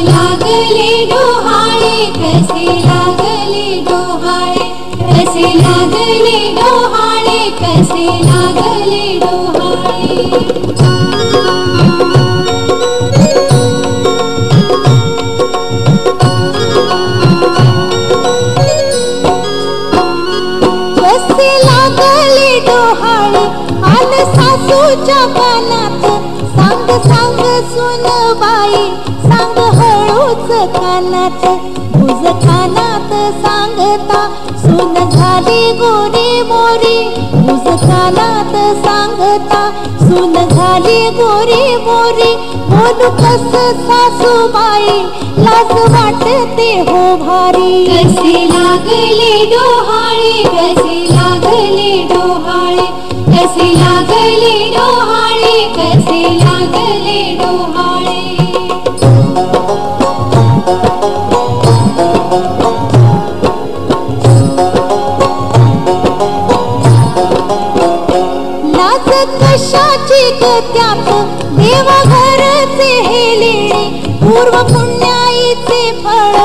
लागले डोहाळे कसे लागले डोहाळे कसे लागले डोहाळे कसे लागले डोहाळे कसे लागले डोहाळे आलं सासूच्या कानात सांग सांग सुनबाई सांग हळूच कानात भुज कानात सांगता सुन झाली गोरी मोरी भुज कानात सांगता सुन झाली गोरी मोरी बोलू कस सासूबाई लाज वाटते हो भारी कसे लागले डोहाळे कसे लागले डोहाळे कसे लागले डोहाळे कसे लागले डोहाळे लाज कशाची ग त्यात देवा घरचे हे लेणे पूर्व पुण्याईचे फळ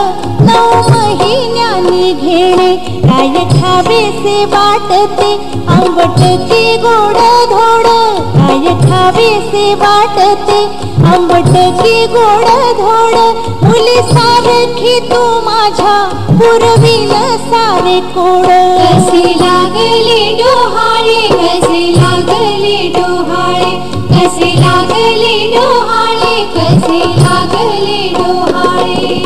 9 महिन्यांनी घेणे काय खावेसे वाटते आंबट की गोड धोड काय खावेसे वाटते आंबट की गोड धोड मुली सारखी तू माझ्या पुरविल सारे कोड कसे लागले डोहाळे कसे लागले डोहाळे कसे लागले डोहाळे कसे लागले डोहाळे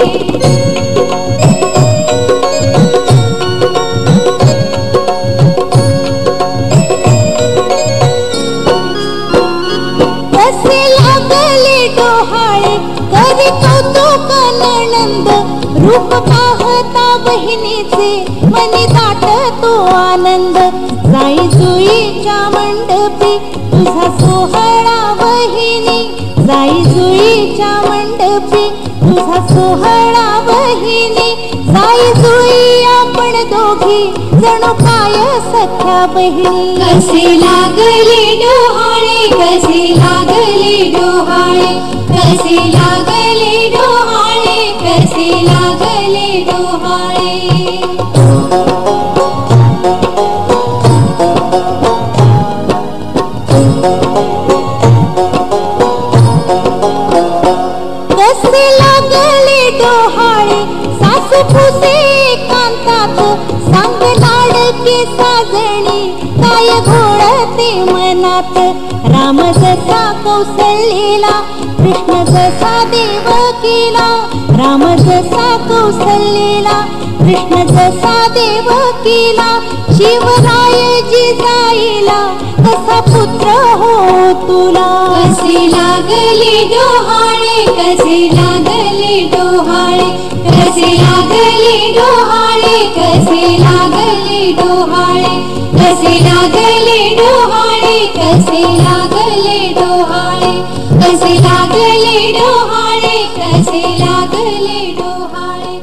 कसे लागले डोहाळे करी कौतुक नणंद रूप पाहता बहिणीचे मनी दाटतो आनंद जाई जुईच्या मंडपी तुझा सोहळा बहिणी जाई जुईच्या मंडपी तुझा सोहळा बहिणी जाई जुई आपण दोघी जणू काय सख्या बहिणी कसे लागले डोहाळे कसे लागले डोहाळे कसे लागले डोहाळे कसे लागले डोहाळे कसे लागले डोहाळे सासू फुसे कांतात सांग लाडकी साजणी काय घोळते मनात राम जसा कौसल्याला कृष्ण जसा देवकीला राम जसा कौसल्याला कृष्ण जसा देवकीला शिवराय जिजाईला कसा पुत्र हो तुला कसे लागले डोहाळे कसे लागले डोहाळे कसे लागले डोहाळे कसे लागले डोहाळे कसे लागले डोहाळे कसे लागले डोहाळे कसे लागले डोहाळे कसे लागले डोहाळे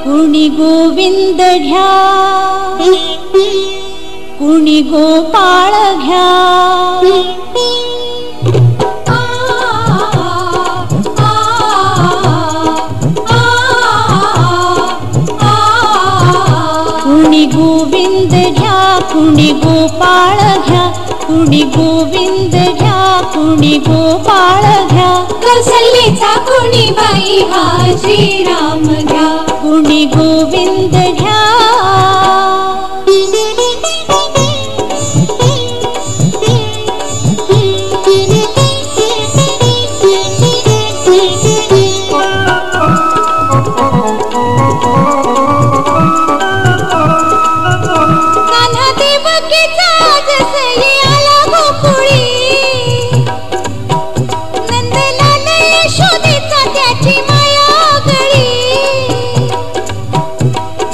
कुणी गोविंद घ्या कुणी गोपाळ घ्या कुणी गोविंद घ्या कुणी गोपाळ घ्या कुणी गोविंद घ्या कुणी गोपाळ घ्या कौशल्याचा कुणी बाई हा श्रीराम घ्या कुणी गोविंद घ्या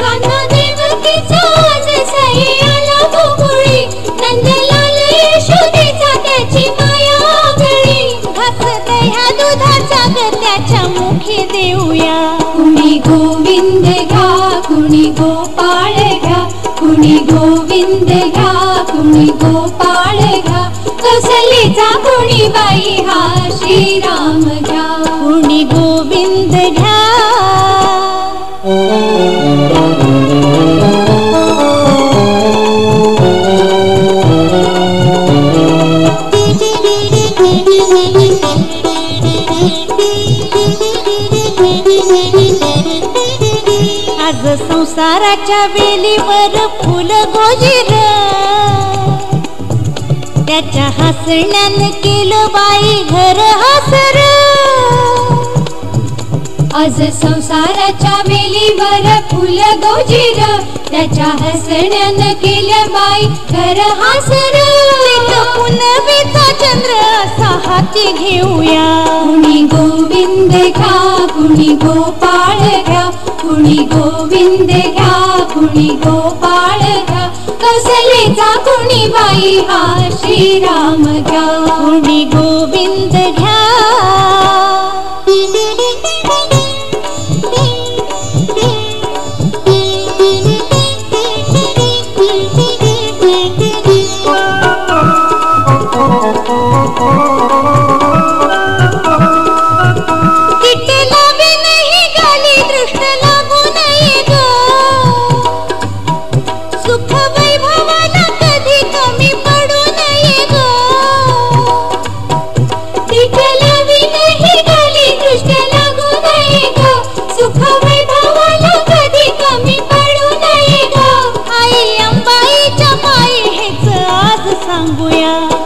कान्हा कुणी गोपाळ घ्या, कुणी गोविंद घ्या, कुणी गोपाळ घ्या, कौसल्याचा कुणी बाई हा श्रीराम घ्या, कुणी गोविंद घ्या. आज संसाराच्या वेलीवर फुल गोजीर, त्याच्या हसण्यानं केलं बाई घर हसर. आज संसाराच्या वेलीवर फुल गोजीर, त्याच्या हसण्यानं केलं बाई घर हसर. पुनवेचा चंद्र असा हाती घेऊया, कुणी गोविंद घ्या, कुणी गोपाळ घ्या, कुणी गोविंद घ्या, कुणी गोपाळ घ्या, कौसल्याचा कुणी बाई हा श्रीराम घ्या, कुणी गोविंद घ्या.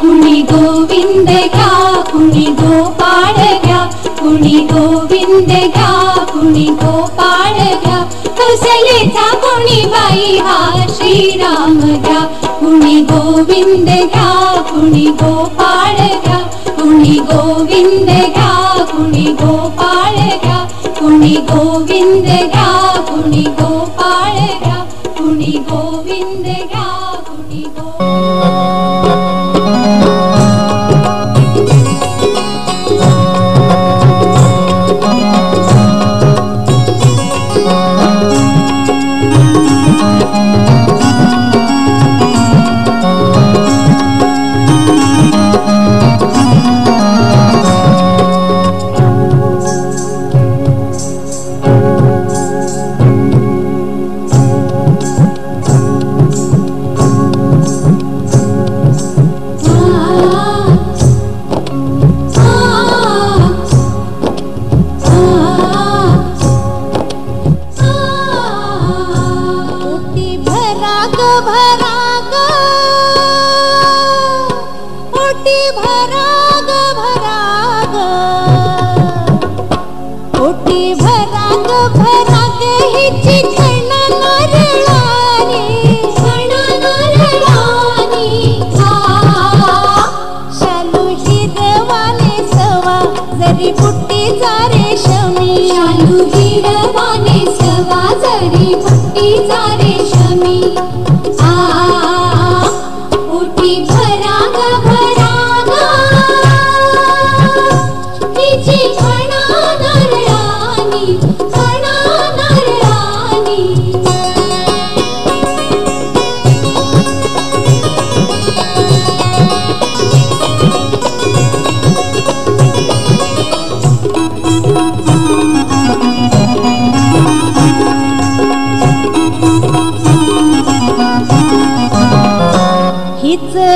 कुणी गोविंद घ्या, कुणी गोपाळ घ्या, कुणी गोविंद घ्या, कुणी गोपाळ घ्या, कौसल्याचा कुणी बाई हा श्रीराम घ्या, कुणी गोविंद घ्या, कुणी गोपाळ घ्या, कुणी गोविंद घ्या, कुणी गोपाळ घ्या, कुणी गोविंद घ्या, कुणी गोपाळ घ्या, कुणी गोविंद घ्या, कुणी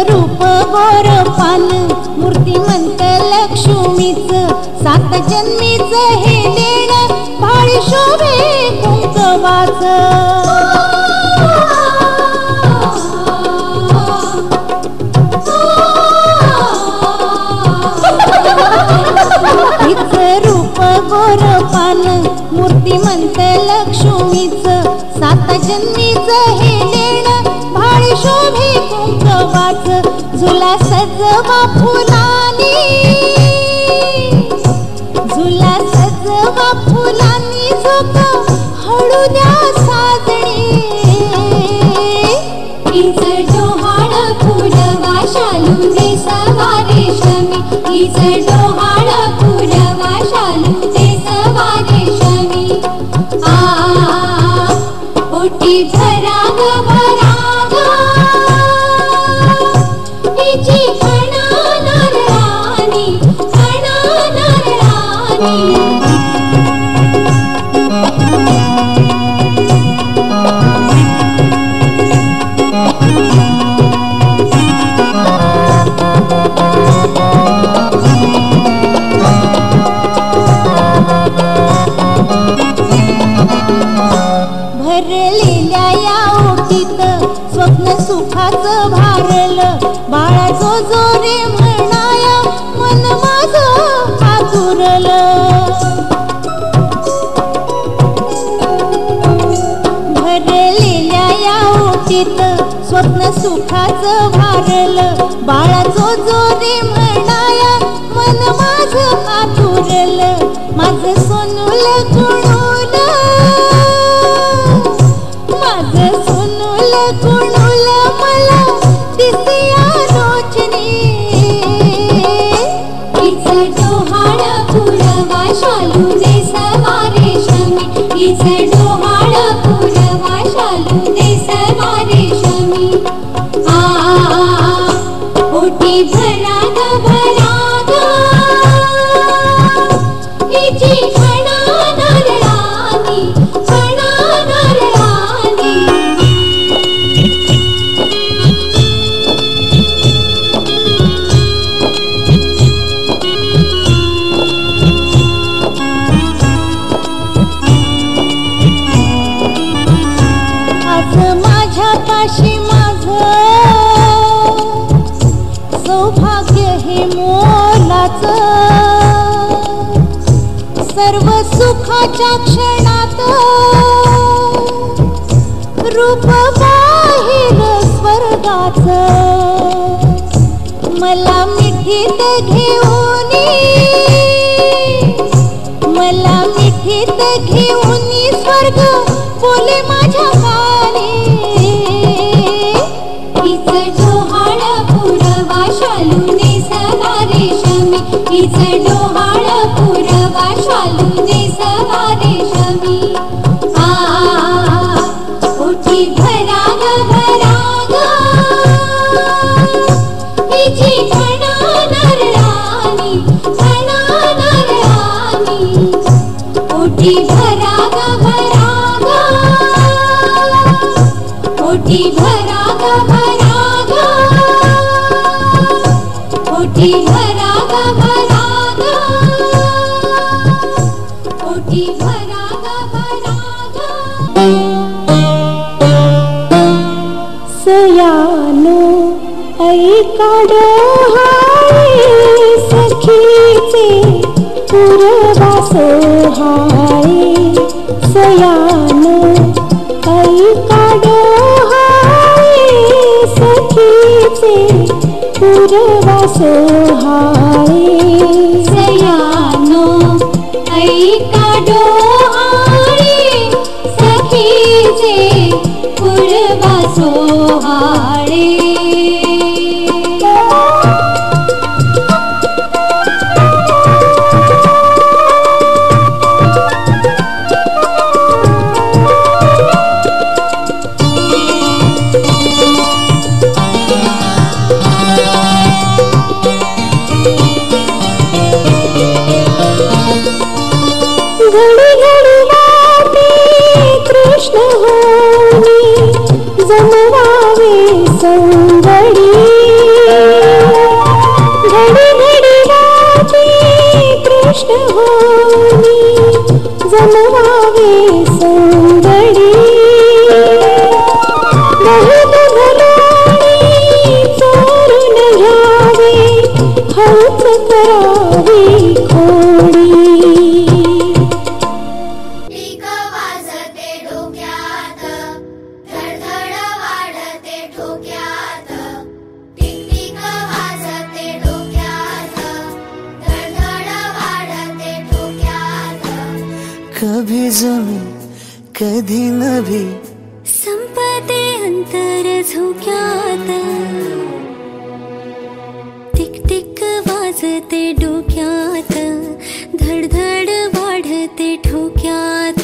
रूप गोर पान मूर्तिमंत लक्ष्मीच सात जन्मीच हे लेण भाळी शोभे कुंकवाच. हिच रूप गोर पान मूर्तिमंत लक्ष्मीच सात जन्मीच हे लेण भाळी शोभे कुंकवाच. झुला सजवा फुलानी, झुला सजवा फुलानी झोप हळू द्या साजणी. हीच डोहाळ फुलवा शालू नेसवा रेशमी, हीच डोहाळ फुलवा शालू नेसवा रेशमी. भरा ग भरा ग हिची खणानार राणी खणानार राणी भरलेल्या या ओटीत स्वप्न सुखाचं भारलं बाळा जो जो रे म्हणाया मन माझं आतुरलं भरलेल्या या ओटीत स्वप्न सुखाचं भारलं बाळा जो जो रे म्हणाया मन माझं आतुरलं माझं सोनूल गुणूल माझं सोनूल गुणूल मला दिसिया रोचनी हिचं डोहाळ पुरवा शालू नेसवा रेशमी हिचं डोहाळ पुरवा शालू नेसवा रेशमी ओटी भरा ग भरा ग हिची खणानार राणी खणानार राणी आज माझ्यापाशी माझं सौभाग्य हे मोलाचं सर्व सुखाच्या क्षणात रूप बाहेर स्वर्गाचं मला मिठीत घेऊनी मला मिठीत घेऊनी स्वर्ग बोले माझ्या कानी हिचं डोहाळ पुरवा शालू नेसवा रेशमी हिचं डोहाळ पुरवा शालू नेसवा रेशमी ओटी भरा ग भरा ग हिची खणानार राणी खणानार राणी ओटी भरा ग भरा ग ओटी भरा ग भरा ग ओटी भरा ग भरा ग ओटी भरा ग भरा ग सयानो ऐका डोहाळे सखीचे पुरवा सोहाळे सयानो ऐका डोहाळे सखीचे पुरवा सोहाळे सयानो ऐका डोहाळे सखीचे पुरवा सोहाळे घडी घडी वाटे कृष्ण होनी जमवावे संगडी घडी घडी वाटे कृष्ण होनी जमवावे संगडी बहुत भलोणी चोरून घ्यावे हौच करावी खोडी कभी जमी कधी नभी संपते अंतर झोक्यात टिक टिक वाजते डोक्यात धडधड वाढते ठोक्यात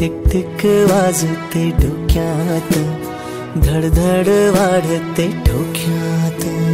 टिक टिक वाजते डोक्यात, धडधड वाढते ठोक्यात.